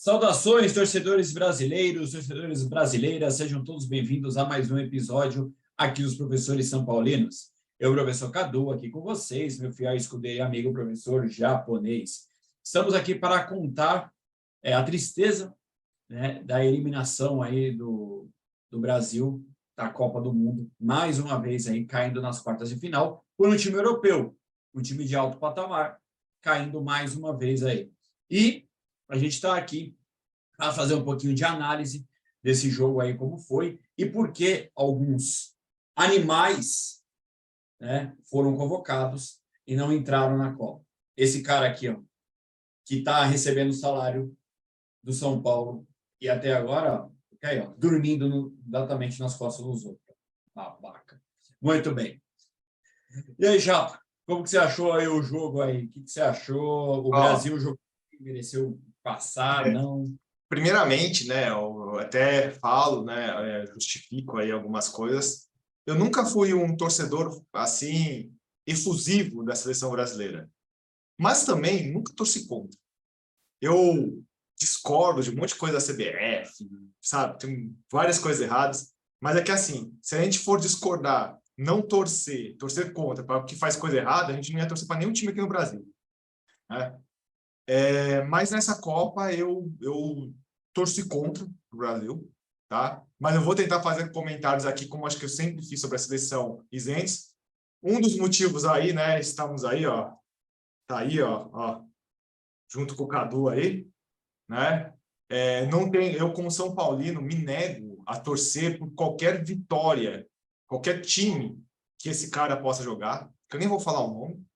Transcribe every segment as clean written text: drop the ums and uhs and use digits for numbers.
Saudações, torcedores brasileiros, torcedores brasileiras, sejam todos bem-vindos a mais um episódio aqui dos Professores São Paulinos. Eu, professor Cadu, aqui com vocês, meu fiel escudeiro e amigo professor japonês. Estamos aqui para contar a tristeza, né, da eliminação aí do Brasil da Copa do Mundo, mais uma vez aí caindo nas quartas de final por um time europeu, um time de alto patamar, caindo mais uma vez aí. E a gente está aqui para fazer um pouquinho de análise desse jogo aí, como foi, e por que alguns animais, né, foram convocados e não entraram na Copa. Esse cara aqui, ó, que está recebendo o salário do São Paulo e até agora, ó, aí, ó, dormindo exatamente nas costas dos outros. Babaca. Muito bem. E aí, Japa, como que você achou aí o jogo aí? O que você achou? O Brasil jogou, mereceu passar, não? Primeiramente, né, eu até falo, né, justifico aí algumas coisas. Eu nunca fui um torcedor assim efusivo da seleção brasileira, mas também nunca torci contra. Eu discordo de um monte de coisa da CBF, sabe? Tem várias coisas erradas, mas é que assim, se a gente for discordar, não torcer contra para o que faz coisa errada, a gente não ia torcer para nenhum time aqui no Brasil, né? Mas nessa Copa eu torci contra o Brasil, tá? Mas eu vou tentar fazer comentários aqui, como acho que eu sempre fiz sobre a seleção isentes. Um dos motivos aí, né? Estamos aí, ó, tá aí, ó, junto com o Cadu aí, né? Não tem, eu como São Paulino me nego a torcer por qualquer vitória, qualquer time que esse cara possa jogar, que eu nem vou falar o nome,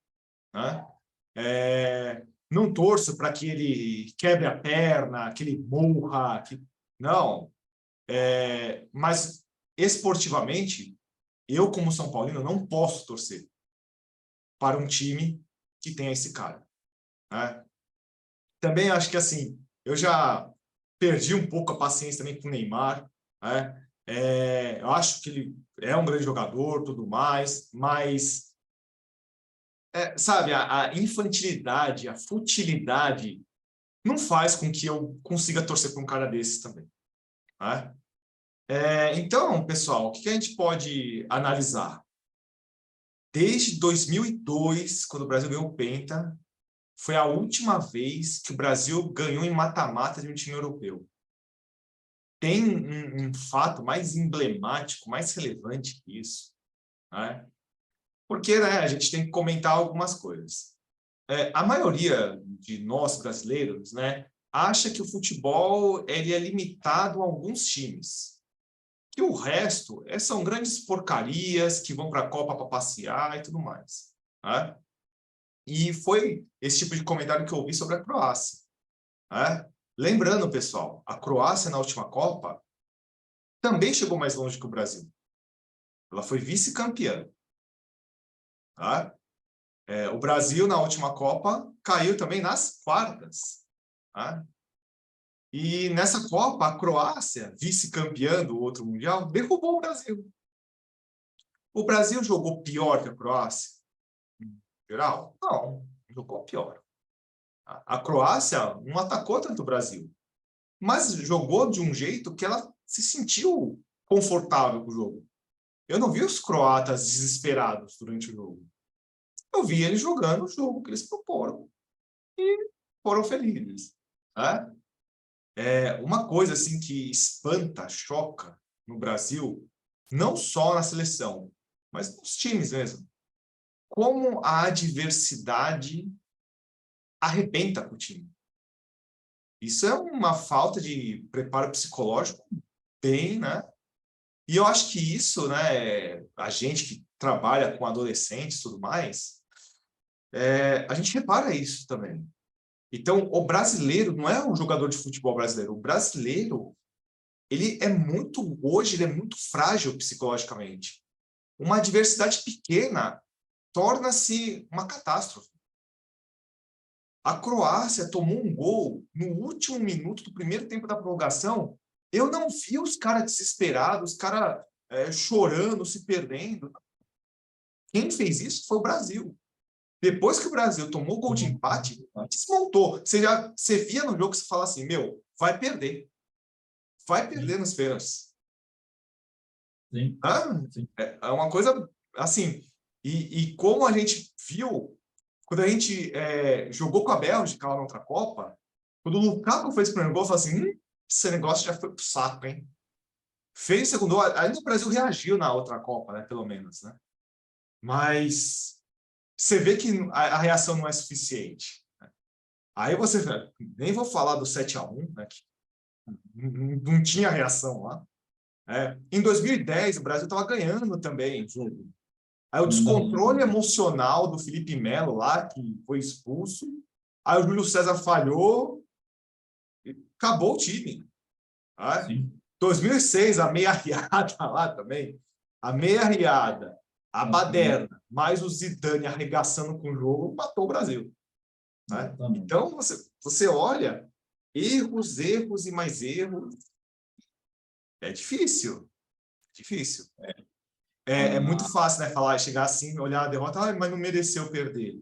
né? Não torço para que ele quebre a perna, que ele morra, não. Mas esportivamente, eu como São Paulino não posso torcer para um time que tenha esse cara, né? Também acho que assim, eu já perdi um pouco a paciência também com o Neymar, né? Eu acho que ele é um grande jogador, tudo mais, mas sabe, a infantilidade, a futilidade não faz com que eu consiga torcer para um cara desses também, né? Então, pessoal, o que a gente pode analisar? Desde 2002, quando o Brasil ganhou o Penta, foi a última vez que o Brasil ganhou em mata-mata de um time europeu. Tem um fato mais emblemático, mais relevante que isso, né? Porque, né, a gente tem que comentar algumas coisas. A maioria de nós brasileiros, né, acha que o futebol ele é limitado a alguns times, que o resto são grandes porcarias que vão para a Copa para passear e tudo mais, né? E foi esse tipo de comentário que eu ouvi sobre a Croácia, né? Lembrando, pessoal, a Croácia na última Copa também chegou mais longe que o Brasil. Ela foi vice-campeã, tá? O Brasil, na última Copa, caiu também nas quartas, tá? E nessa Copa, a Croácia, vice-campeã do outro Mundial, derrubou o Brasil. O Brasil jogou pior que a Croácia? Em geral? Não, jogou pior. A Croácia não atacou tanto o Brasil, mas jogou de um jeito que ela se sentiu confortável com o jogo. Eu não vi os croatas desesperados durante o jogo. Eu vi eles jogando o jogo que eles proporam e foram felizes, né? Uma coisa assim que espanta, choca no Brasil, não só na seleção, mas nos times mesmo. Como a adversidade arrebenta com o time. Isso é uma falta de preparo psicológico bem, né? E eu acho que isso, né, a gente que trabalha com adolescentes e tudo mais, a gente repara isso também. Então, o brasileiro não é um jogador de futebol brasileiro. O brasileiro, hoje, ele é muito frágil psicologicamente. Uma adversidade pequena torna-se uma catástrofe. A Croácia tomou um gol no último minuto do primeiro tempo da prorrogação. Eu não vi os caras desesperados, os caras chorando, se perdendo. Quem fez isso foi o Brasil. Depois que o Brasil tomou o gol de empate, desmontou. Você via no jogo que você fala assim, meu, vai perder. Vai perder nos pênaltis. Sim. Sim. É uma coisa assim. E como a gente viu, quando a gente jogou com a Bélgica lá na outra Copa, quando o Lukaku fez o primeiro gol, eu falei assim, esse negócio já foi pro saco, hein? Fez o segundo gol, ainda o Brasil reagiu na outra Copa, né? Pelo menos, né? Mas você vê que a reação não é suficiente. Né? Aí você, nem vou falar do 7-1, né? Que não tinha reação lá. Em 2010, o Brasil estava ganhando também. Aí o descontrole emocional do Felipe Melo lá, que foi expulso. Aí o Júlio César falhou e acabou o time. 2006, a meia riada lá também. A meia riada, a baderna, mais o Zidane arregaçando com o jogo, matou o Brasil. Né? Então, você olha, erros e mais erros. É difícil. Difícil. É muito fácil, né, falar, chegar assim, olhar a derrota, mas não mereceu perder.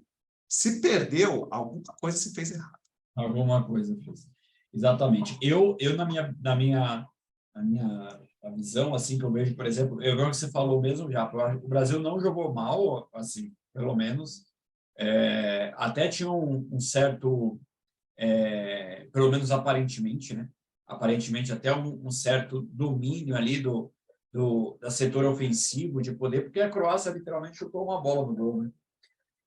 Se perdeu, alguma coisa se fez errado. Alguma coisa fez. Exatamente. Eu na minha visão, assim, que eu vejo, por exemplo, eu que você falou mesmo já, o Brasil não jogou mal, assim, pelo menos. Até tinha um certo, pelo menos aparentemente, né? Aparentemente até um certo domínio ali do setor ofensivo de poder, porque a Croácia literalmente chutou uma bola no gol, né?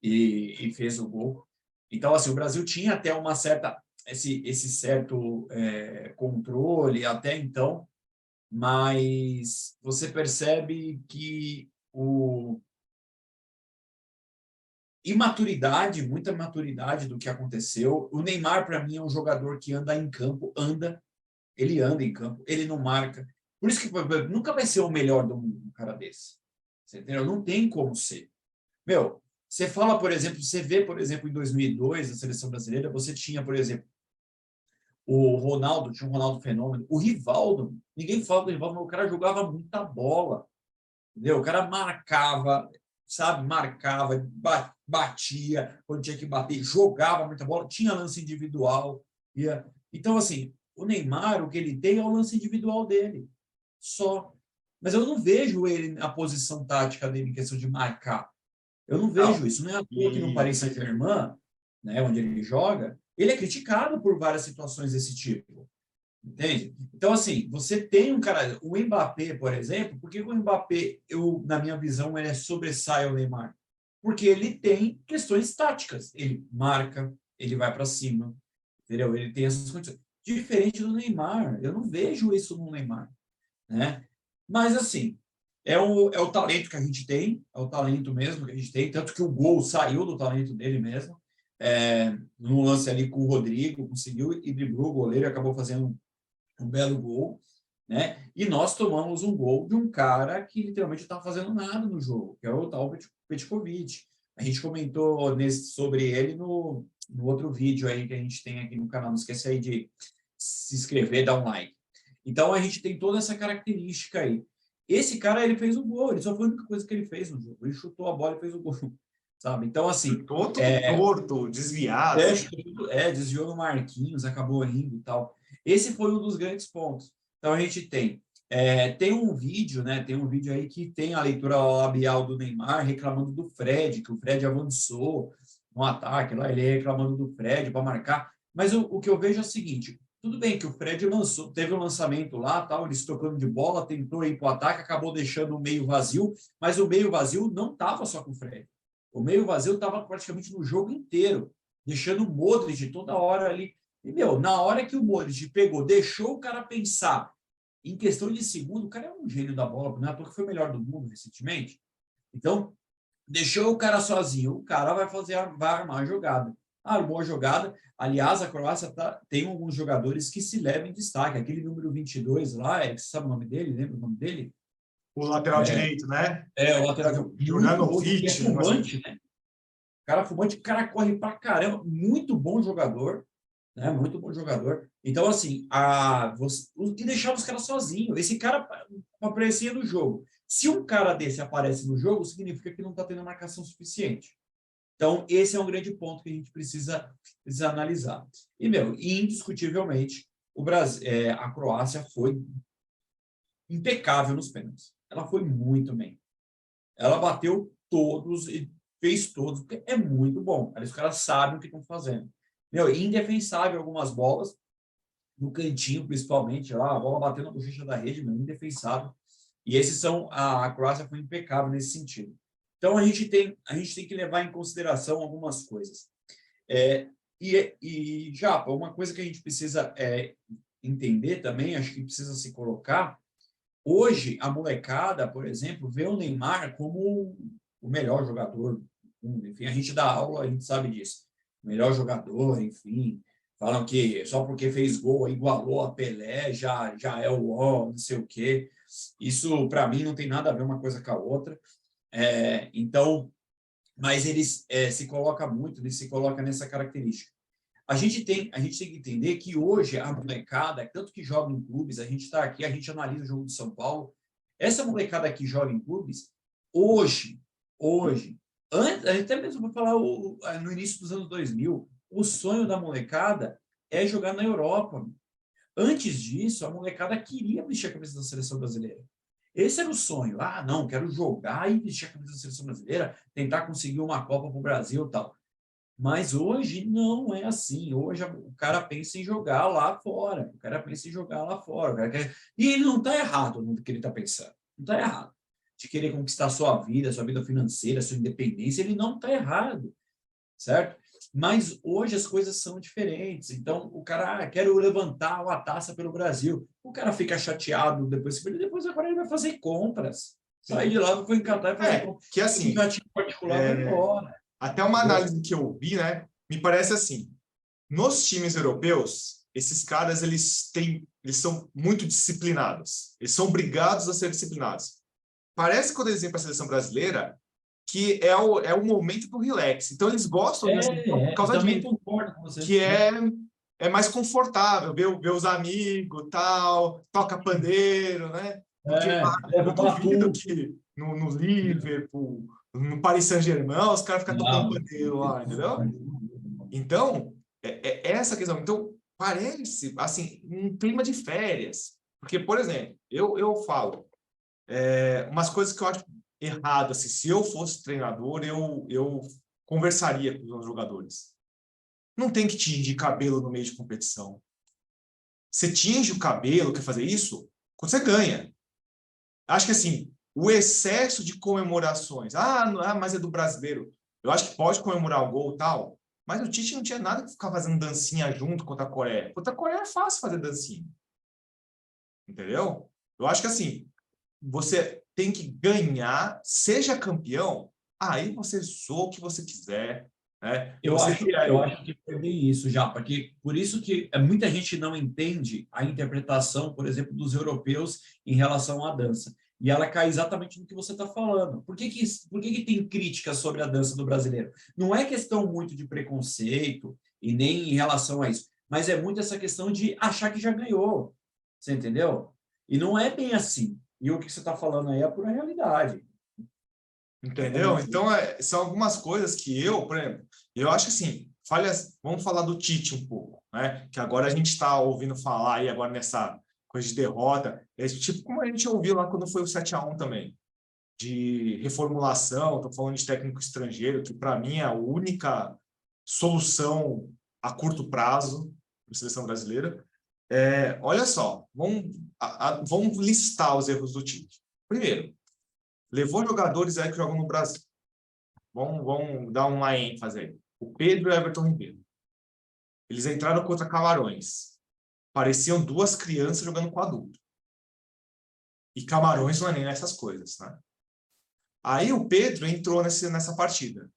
E fez o gol. Então, assim, o Brasil tinha até uma certa esse certo controle até então, mas você percebe que muita maturidade do que aconteceu. O Neymar, para mim, é um jogador que anda em campo, ele anda em campo, ele não marca. Por isso que nunca vai ser o melhor do mundo, um cara desse. Você entendeu? Não tem como ser. Meu, você fala, por exemplo, você vê, por exemplo, em 2002, a seleção brasileira, você tinha, por exemplo, o Ronaldo, tinha um Ronaldo Fenômeno, o Rivaldo, ninguém fala do Rivaldo, mas o cara jogava muita bola, entendeu? O cara marcava, sabe? Marcava, batia quando tinha que bater, jogava muita bola, tinha lance individual. Então, assim, o Neymar, o que ele tem é o lance individual dele, só. Mas eu não vejo ele na posição tática dele em questão de marcar. Eu não vejo isso. Não é à toa que no Paris Saint-Germain, né, onde ele joga, ele é criticado por várias situações desse tipo. Entende? Então, assim, você tem um cara... O Mbappé, por exemplo, por que o Mbappé, na minha visão, ele sobressai ao Neymar? Porque ele tem questões táticas. Ele marca, ele vai para cima, entendeu? Ele tem essas condições. Diferente do Neymar. Eu não vejo isso no Neymar, né? Mas, assim, é o talento que a gente tem, é o talento mesmo que a gente tem, tanto que o gol saiu do talento dele mesmo, no lance ali com o Rodrigo, conseguiu e driblou o goleiro e acabou fazendo um belo gol, né? E nós tomamos um gol de um cara que literalmente não estava fazendo nada no jogo, que é o tal Petkovic. A gente comentou sobre ele no outro vídeo aí que a gente tem aqui no canal. Não esquece aí de se inscrever, dar um like. Então, a gente tem toda essa característica aí. Esse cara, ele fez o gol, ele só foi a única coisa que ele fez no jogo. Ele chutou a bola e fez o gol, sabe? Então, assim... Todo torto, desviado. Desviou no Marquinhos, acabou rindo e tal. Esse foi um dos grandes pontos. Então, a gente tem um vídeo, né? Tem um vídeo aí que tem a leitura labial do Neymar reclamando do Fred, que o Fred avançou no ataque lá, ele reclamando do Fred para marcar. Mas o que eu vejo é o seguinte: tudo bem que o Fred teve um lançamento lá, tal, eles tocando de bola, tentou ir para o ataque, acabou deixando o meio vazio, mas o meio vazio não estava só com o Fred. O meio vazio estava praticamente no jogo inteiro, deixando o Modric toda hora ali. E, na hora que o Modric pegou, deixou o cara pensar, em questão de segundo, o cara é um gênio da bola, não é porque foi o melhor do mundo recentemente. Então, deixou o cara sozinho, o cara vai armar a jogada. Armou a jogada. Aliás, a Croácia tem alguns jogadores que se levam em destaque. Aquele número 22 lá, você sabe o nome dele? Lembra o nome dele? O lateral direito, né? O lateral direito. Juranovic. É fumante, né? O cara fumante, o cara corre pra caramba. Muito bom jogador, né? Muito bom jogador. Então, assim, e deixava os caras sozinhos. Esse cara aparecia no jogo. Se um cara desse aparece no jogo, significa que não está tendo marcação suficiente. Então, esse é um grande ponto que a gente precisa analisar. E, indiscutivelmente, a Croácia foi impecável nos pênaltis. Ela foi muito bem. Ela bateu todos e fez todos, porque é muito bom. Os caras sabem o que estão fazendo. Indefensável algumas bolas, no cantinho, principalmente, lá, a bola batendo na bochecha da rede, mas indefensável. E a Croácia foi impecável nesse sentido. Então, a gente tem que levar em consideração algumas coisas. Japa, uma coisa que a gente precisa entender também, acho que precisa se colocar, hoje, a molecada, por exemplo, vê o Neymar como o melhor jogador do mundo. Enfim, a gente dá aula, a gente sabe disso. O melhor jogador, enfim. Falam que só porque fez gol, igualou a Pelé, já é o não sei o quê. Isso, para mim, não tem nada a ver uma coisa com a outra. Mas eles se coloca muito, ele se coloca nessa característica. A gente tem que entender que hoje a molecada, tanto que joga em clubes, a gente está aqui, a gente analisa o jogo do São Paulo, essa molecada que joga em clubes, hoje, até mesmo para falar no início dos anos 2000, o sonho da molecada é jogar na Europa. Antes disso, a molecada queria vestir a camisa da seleção brasileira. Esse era o sonho. Não, quero jogar e vestir a camisa da seleção brasileira, tentar conseguir uma Copa para o Brasil e tal. Mas hoje não é assim. Hoje o cara pensa em jogar lá fora. E ele não está errado no que ele está pensando. Não está errado. De querer conquistar sua vida financeira, sua independência, ele não está errado. Certo? Mas hoje as coisas são diferentes. Então, o cara, quero levantar uma taça pelo Brasil. O cara fica chateado depois agora ele vai fazer compras. Sai de lá, foi encantar e fazer compras. Que assim, particular vai embora. Até uma análise que eu vi, né? Me parece assim, nos times europeus, esses caras, eles são muito disciplinados. Eles são obrigados a ser disciplinados. Parece que quando eles vêm para a seleção brasileira, que é o momento do relax. Então, eles gostam por causa disso. Que é mais confortável, ver os amigos, tal, toca pandeiro, né? Porque eu duvido que no Liverpool, no Paris Saint-Germain, os caras ficam tocando pandeiro lá, entendeu? Então, é essa questão. Então, parece, assim, um clima de férias. Porque, por exemplo, eu falo umas coisas que eu acho errado, assim, se eu fosse treinador, eu conversaria com os jogadores. Não tem que tingir cabelo no meio de competição. Você tinge o cabelo, quer fazer isso, quando você ganha. Acho que, assim, o excesso de comemorações, mas é do brasileiro. Eu acho que pode comemorar o gol e tal, mas o Tite não tinha nada que ficar fazendo dancinha junto contra a Coreia. Contra a Coreia é fácil fazer dancinha. Entendeu? Eu acho que, assim, você tem que ganhar, seja campeão, aí você zoa o que você quiser. Né? Eu acho que foi bem isso, já, porque por isso que muita gente não entende a interpretação, por exemplo, dos europeus em relação à dança. E ela cai exatamente no que você está falando. Por que tem críticas sobre a dança do brasileiro? Não é questão muito de preconceito e nem em relação a isso, mas é muito essa questão de achar que já ganhou. Você entendeu? E não é bem assim. E o que você está falando aí é a pura realidade. Entendeu? Então, são algumas coisas que por exemplo, eu acho assim, vamos falar do Tite um pouco, né? Que agora a gente está ouvindo falar aí agora nessa coisa de derrota, tipo como a gente ouviu lá quando foi o 7-1 também, de reformulação, estou falando de técnico estrangeiro, que para mim é a única solução a curto prazo para a seleção brasileira. Olha só, vamos listar os erros do Tite. Primeiro, levou jogadores aí que jogam no Brasil. Vamos dar uma ênfase aí. O Pedro e o Everton Ribeiro. Eles entraram contra Camarões. Pareciam duas crianças jogando com adulto. E Camarões não é nem nessas coisas, né? Aí o Pedro entrou nessa partida.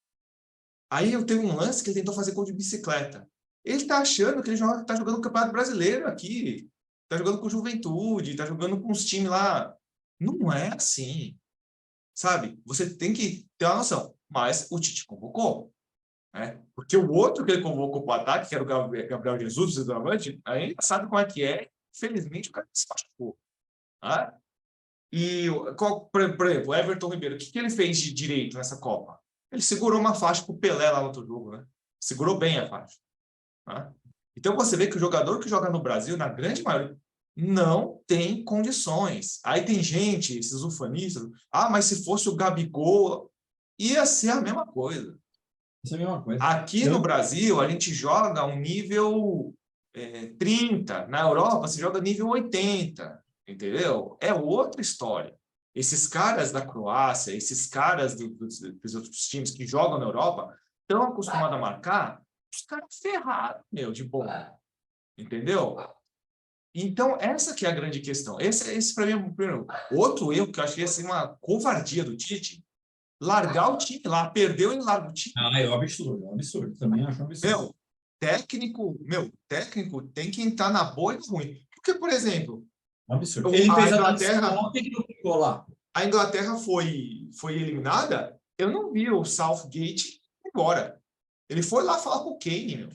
Aí eu tenho um lance que ele tentou fazer gol de bicicleta. Ele está achando que ele está jogando o Campeonato Brasileiro aqui. Está jogando com Juventude, está jogando com os times lá. Não é assim. Sabe? Você tem que ter uma noção. Mas o Tite convocou. Né? Porque o outro que ele convocou para o ataque, que era o Gabriel Jesus, o centroavante, aí sabe como é que é. Infelizmente, o cara se machucou. Né? E, por exemplo, o Everton Ribeiro, o que ele fez de direito nessa Copa? Ele segurou uma faixa para o Pelé lá no outro jogo. Né? Segurou bem a faixa. Né? Então, Então, você vê que o jogador que joga no Brasil, na grande maioria, não tem condições. Aí tem gente, esses ufanistas, mas se fosse o Gabigol, ia ser a mesma coisa. Isso é a mesma coisa. Aqui no Brasil, a gente joga um nível 30. Na Europa, se joga nível 80. Entendeu? É outra história. Esses caras da Croácia, esses caras dos outros times que jogam na Europa, estão acostumados a marcar os caras ferrados, de bola. Entendeu? Então, essa que é a grande questão. Esse para mim, é o primeiro. Outro erro que eu achei assim, uma covardia do Tite, largar o time lá, perdeu e larga o time. É um absurdo, é um absurdo. Também acho um absurdo. Técnico tem que entrar na boa e no ruim. Porque, por exemplo, É um absurdo. Ele fez a Inglaterra, ontem que não ficou lá. A Inglaterra foi eliminada, eu não vi o Southgate embora. Ele foi lá falar com o Kane,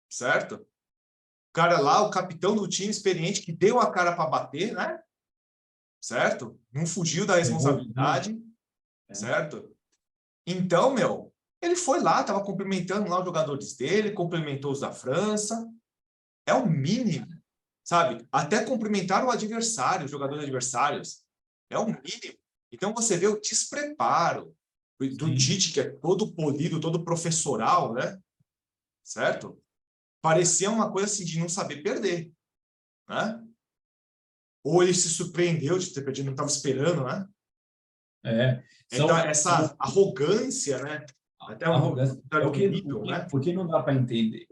certo? O cara lá, o capitão do time experiente, que deu a cara para bater, né? Certo? Não fugiu da responsabilidade, certo? Então, ele foi lá, estava cumprimentando lá os jogadores dele, cumprimentou os da França. É o mínimo, sabe? Até cumprimentar o adversário, os jogadores adversários. É o mínimo. Então, você vê o despreparo do Tite, que é todo polido, todo professoral, né? Certo? Parecia uma coisa assim de não saber perder, né? Ou ele se surpreendeu de ter perdido, não estava esperando, né? Então, essa arrogância, né? Até arrogância. né? Porque não dá para entender.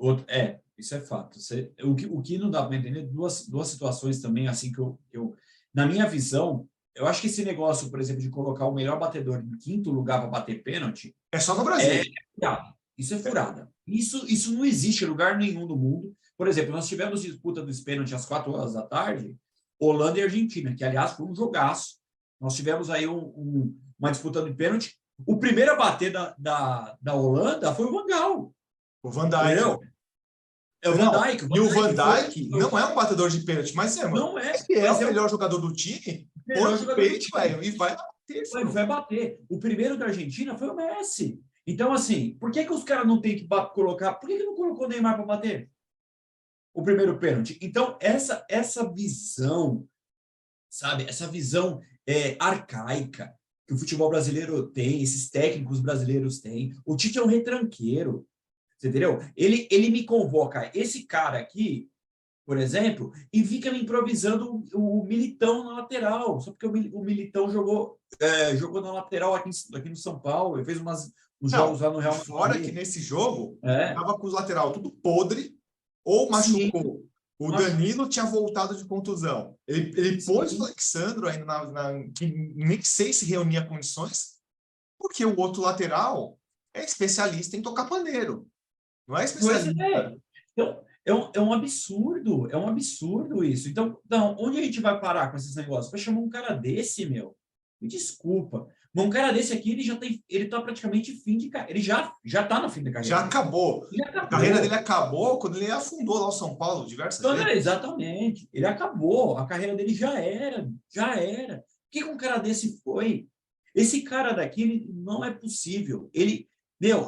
Isso é fato. O que não dá para entender, duas situações também, assim, que eu na minha visão, eu acho que esse negócio, por exemplo, de colocar o melhor batedor em quinto lugar para bater pênalti... É só no Brasil. Isso é furada. Isso não existe em lugar nenhum do mundo. Por exemplo, nós tivemos disputa dos pênaltis às 4 horas da tarde, Holanda e Argentina, que, aliás, foi um jogaço. Nós tivemos aí uma disputa de pênalti. O primeiro a bater da Holanda foi o Van Gaal. O Van Dijk. Entendeu? É o Van Dijk. E o Van Dijk não é um batedor de pênalti, mas não é. Ele é o melhor jogador do time. E vai bater. Vai bater. O primeiro da Argentina foi o Messi. Então, assim, por que os caras não têm que colocar... Por que não colocou o Neymar para bater o primeiro pênalti? Então, essa visão, sabe? Essa visão arcaica que o futebol brasileiro tem, esses técnicos brasileiros têm. O Tite é um retranqueiro, você entendeu? Ele me convoca esse cara aqui, por exemplo, e fica me improvisando o Militão na lateral, só porque o Militão jogou na lateral aqui no São Paulo, ele fez uns jogos lá no Real Madrid. Fora que nesse jogo, estava com os lateral tudo podre, ou machucou. Sim. O Danilo tinha voltado de contusão. Ele pôs o Alexandro ainda que nem sei se reunia condições, porque o outro lateral é especialista em tocar pandeiro. Não é especialista. Então, é um absurdo isso. Então, onde a gente vai parar com esses negócios? Vai chamar um cara desse, me desculpa. Mas um cara desse aqui, ele tá praticamente fim de carreira. Ele já tá no fim da carreira. Já acabou. A carreira dele acabou quando ele afundou lá o São Paulo diversas vezes. Exatamente. Ele acabou. A carreira dele já era. Por que um cara desse foi? Esse cara daqui não é possível.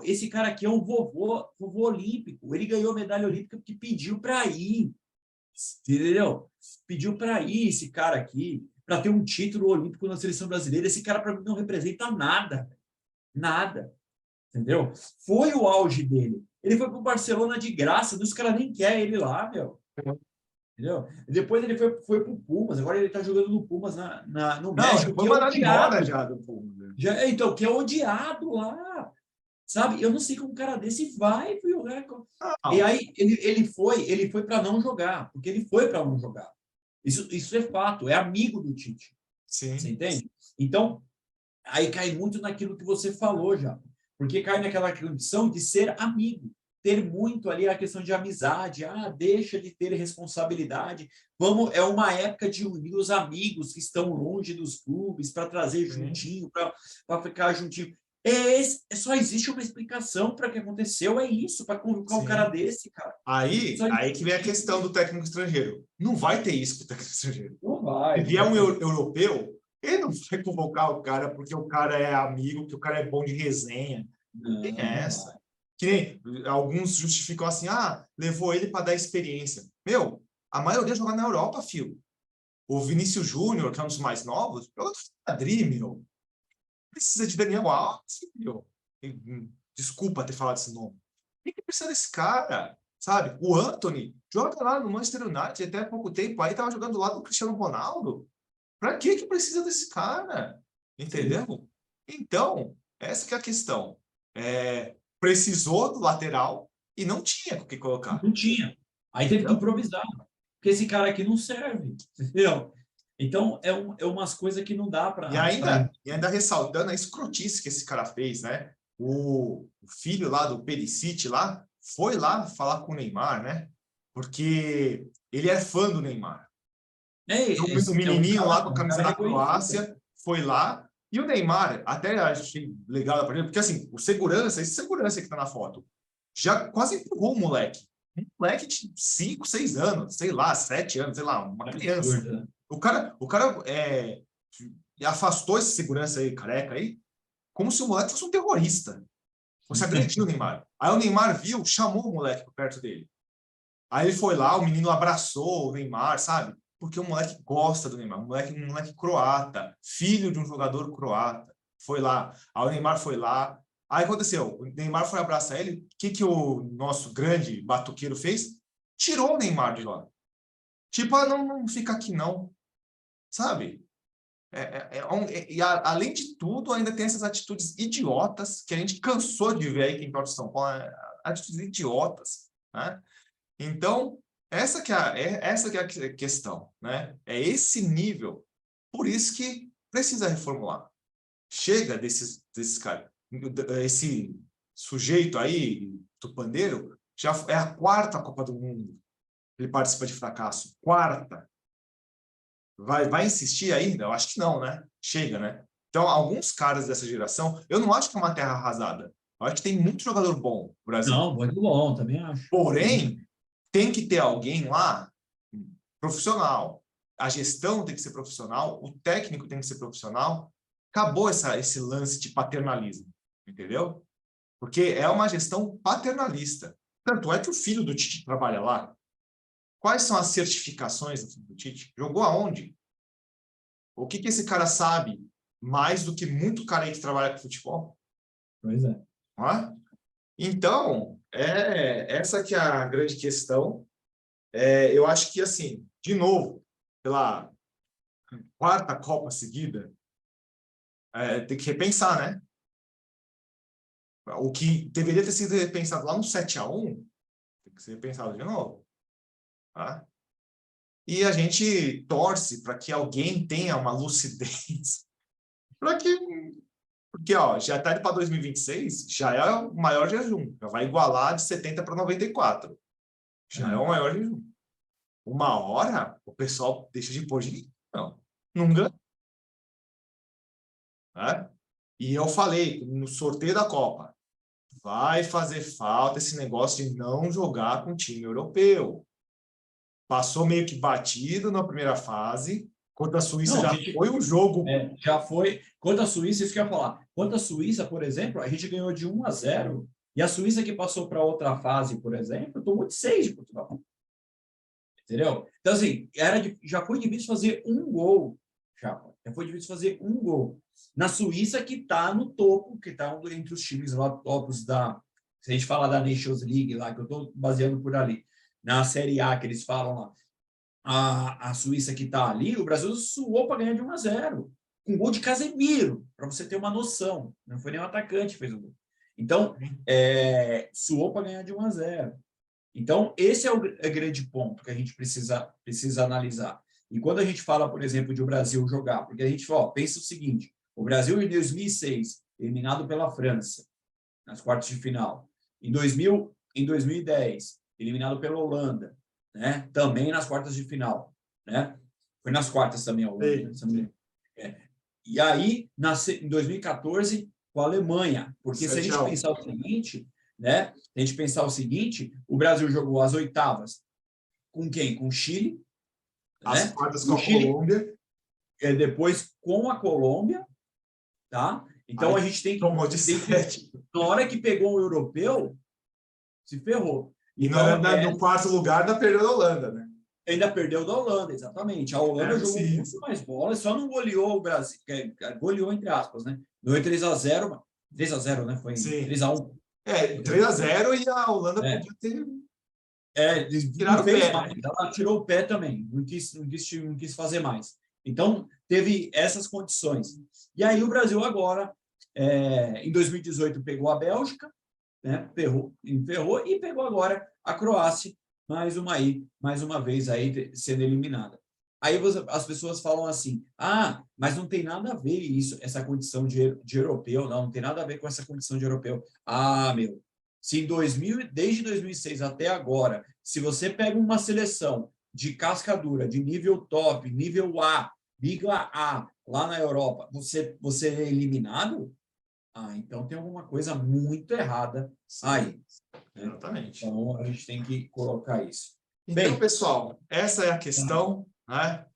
Esse cara aqui é um vovô olímpico. Ele ganhou medalha olímpica porque pediu para ir. Entendeu? Pediu para ir esse cara aqui, para ter um título olímpico na seleção brasileira. Esse cara, para mim, não representa nada. Nada. Entendeu? Foi o auge dele. Ele foi para o Barcelona de graça, os caras nem querem ele lá, Entendeu? Depois ele foi para o Pumas, agora ele está jogando no Pumas no México. Foi mandado embora já do Pumas. Então, que é odiado lá. Sabe? Eu não sei como um cara desse vai jogar. E aí ele foi para não jogar, porque ele foi para não jogar. Isso é fato, é amigo do Tite. Sim. Você entende? Então, aí cai muito naquilo que você falou já. Porque cai naquela condição de ser amigo. Ter muito ali a questão de amizade. Deixa de ter responsabilidade. É uma época de unir os amigos que estão longe dos clubes para trazer juntinho, para ficar juntinho. Só existe uma explicação para o que aconteceu, é isso, para convocar um cara desse, cara. Aí que vem a questão do técnico estrangeiro. Não vai ter isso com o técnico estrangeiro. Não vai. Se vier um europeu, ele não vai convocar o cara porque o cara é amigo, porque o cara é bom de resenha. Não tem essa. Que nem alguns justificam assim, levou ele para dar experiência. Meu, a maioria joga na Europa, filho. O Vinícius Júnior, que é um dos mais novos, joga no Madrid, meu. Precisa de Daniel Alves, filho. Desculpa ter falado esse nome. Quem que precisa desse cara? Sabe? O Antony joga lá no Manchester United até há pouco tempo, aí estava jogando do lado do Cristiano Ronaldo. Para que precisa desse cara? Entendeu? Sim. Então, essa que é a questão. Precisou do lateral e não tinha o que colocar. Não tinha. Aí teve que improvisar. Porque esse cara aqui não serve. Entendeu? Então, é umas coisas que não dá para... E ainda ressaltando a escrotice que esse cara fez, né? O filho lá do Perisic lá, foi lá falar com o Neymar, né? Porque ele é fã do Neymar. O menininho lá com a camisa da Croácia foi lá, e o Neymar, até achei legal, porque assim, esse segurança que tá na foto, já quase empurrou o moleque. Um moleque de 5, 6 anos, sei lá, 7 anos, sei lá, uma criança. O cara afastou esse segurança aí, careca aí, como se o moleque fosse um terrorista. Você agrediu o Neymar. Aí o Neymar viu, chamou o moleque por perto dele. Aí ele foi lá, o menino abraçou o Neymar, sabe? Porque o moleque gosta do Neymar. Um moleque croata, filho de um jogador croata. Foi lá. Aí o Neymar foi lá. Aí aconteceu, o Neymar foi abraçar ele. O que o nosso grande batuqueiro fez? Tirou o Neymar de lá. Tipo, não fica aqui não. Sabe? Além de tudo, ainda tem essas atitudes idiotas que a gente cansou de ver aí quem torce São Paulo. Atitudes idiotas, né? Então, essa que é a questão, né? É esse nível. Por isso que precisa reformular. Chega desses caras. Esse sujeito aí, Tupandeiro, já é a 4ª Copa do Mundo. Ele participa de fracasso. 4ª. Vai insistir ainda? Eu acho que não, né? Chega, né? Então, alguns caras dessa geração, eu não acho que é uma terra arrasada. Eu acho que tem muito jogador bom no Brasil. Não, muito bom, também acho. Porém, tem que ter alguém lá profissional. A gestão tem que ser profissional, o técnico tem que ser profissional. Acabou esse lance de paternalismo, entendeu? Porque é uma gestão paternalista. Tanto é que o filho do Tite trabalha lá. Quais são as certificações do filho do Tite? Jogou aonde? O que esse cara sabe mais do que muito cara aí que trabalha com futebol? Pois é. Não é? Então, essa que é a grande questão. Eu acho que, assim, de novo, pela 4ª Copa seguida, tem que repensar, né? O que deveria ter sido repensado lá no 7-1, tem que ser repensado de novo. Tá? E a gente torce para que alguém tenha uma lucidez. Porque já está indo para 2026, já é o maior jejum. Já vai igualar de 70 para 94. Já é o maior jejum. Uma hora, o pessoal deixa de pôr dinheiro. Não ganha. Né? E eu falei, no sorteio da Copa, vai fazer falta esse negócio de não jogar com time europeu. Passou meio que batido na primeira fase. Contra a Suíça foi um jogo... já foi. Contra a Suíça, isso que eu ia falar. Contra a Suíça, por exemplo, a gente ganhou de 1-0. E a Suíça que passou para outra fase, por exemplo, tomou de 6 de Portugal. Entendeu? Então, assim, já foi difícil fazer um gol. Já foi difícil fazer um gol. Na Suíça, que está no topo, que está entre os times lá topos da... Se a gente fala da Nations League lá, que eu estou baseando por ali. Na Série A, que eles falam lá. A Suíça que está ali, o Brasil suou para ganhar de 1-0. Com gol de Casemiro, para você ter uma noção. Não foi nem um atacante que fez o gol. Então, suou para ganhar de 1-0. Então, esse é o grande ponto que a gente precisa analisar. E quando a gente fala, por exemplo, de o Brasil jogar, porque a gente fala, pensa o seguinte, o Brasil em 2006, eliminado pela França, nas quartas de final. Em 2010, eliminado pela Holanda, né? Também nas quartas de final. Né? Foi nas quartas também a Holanda. E aí, em 2014, com a Alemanha. Porque se a gente pensar o seguinte... Né? A gente pensar o seguinte, o Brasil jogou as oitavas com quem? Com o Chile. As quartas com a Colômbia. Depois com a Colômbia. Tá? Então, a gente tem que... Tomou de 7. Na hora que pegou o europeu, se ferrou. E Então, no quarto lugar ainda perdeu da Holanda, né? Ainda perdeu da Holanda, exatamente. A Holanda jogou muito mais bola, só não goleou o Brasil, goleou entre aspas, né? Não é 3-0, 3-0, né? Foi 3-1. 3-0 e a Holanda podia ter não fez mais, ela tirou o pé também, não quis fazer mais. Então, teve essas condições. E aí o Brasil agora, em 2018, pegou a Bélgica, né? Enferrou e pegou agora a Croácia, mais uma vez aí sendo eliminada. Aí as pessoas falam assim, mas não tem nada a ver isso, essa condição de europeu, não tem nada a ver com essa condição de europeu. Meu, se desde 2006 até agora, se você pega uma seleção de casca dura, de nível top, nível A, Liga A, lá na Europa, você é eliminado? Então tem alguma coisa muito errada aí. Né? Exatamente. Então a gente tem que colocar isso. Então, pessoal, essa é a questão, né?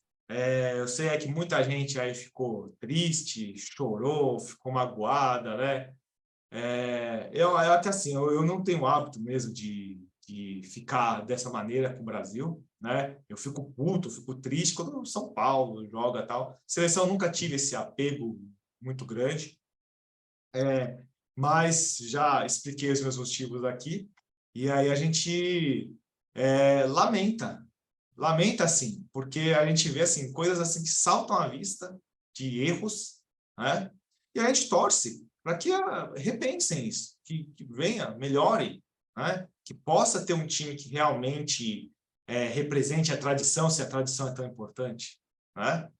Eu sei que muita gente aí ficou triste, chorou, ficou magoada, né? Até assim, eu não tenho hábito mesmo de ficar dessa maneira com o Brasil, né? Eu fico puto, fico triste quando o São Paulo joga e tal. Seleção nunca tive esse apego muito grande, mas já expliquei os meus motivos aqui, e aí a gente lamenta assim, porque a gente vê assim, coisas assim que saltam à vista de erros, né? E a gente torce para que repensem isso, que venha, melhore, né? Que possa ter um time que realmente represente a tradição, se a tradição é tão importante, né?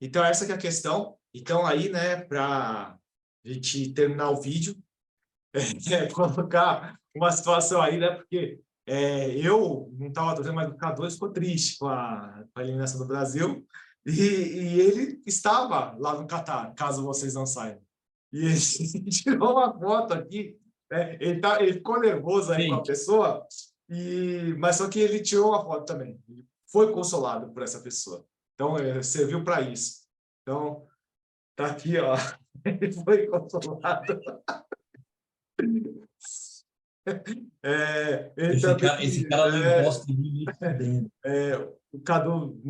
Então, essa que é a questão. Então, aí, né, para a gente terminar o vídeo, colocar uma situação aí, né, porque eu não estava torcendo, mas o K2 ficou triste com a eliminação do Brasil, e ele estava lá no Catar, caso vocês não saibam. E ele tirou uma foto aqui, né? Ele ficou nervoso aí com a pessoa, mas só que ele tirou uma foto também. Ele foi consolado por essa pessoa. Então, serviu para isso. Então, tá aqui, ó. Ele foi consolado. Esse cara não gosta de mim nem o Cadu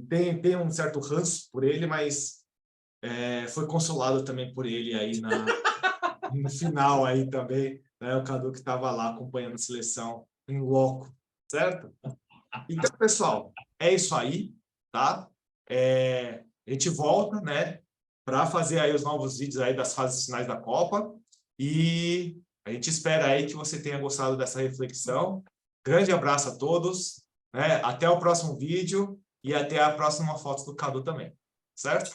tem um certo ranço por ele, mas foi consolado também por ele aí no final aí também, né? O Cadu que estava lá acompanhando a seleção em loco, certo? Então, pessoal, é isso aí, tá? A gente volta, né, para fazer aí os novos vídeos aí das fases finais da Copa, e a gente espera aí que você tenha gostado dessa reflexão. Grande abraço a todos, né? Até o próximo vídeo e até a próxima foto do Cadu também, certo?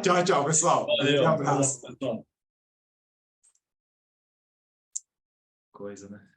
Tchau, tchau, pessoal. Valeu, Um abraço. pessoal. Coisa, né?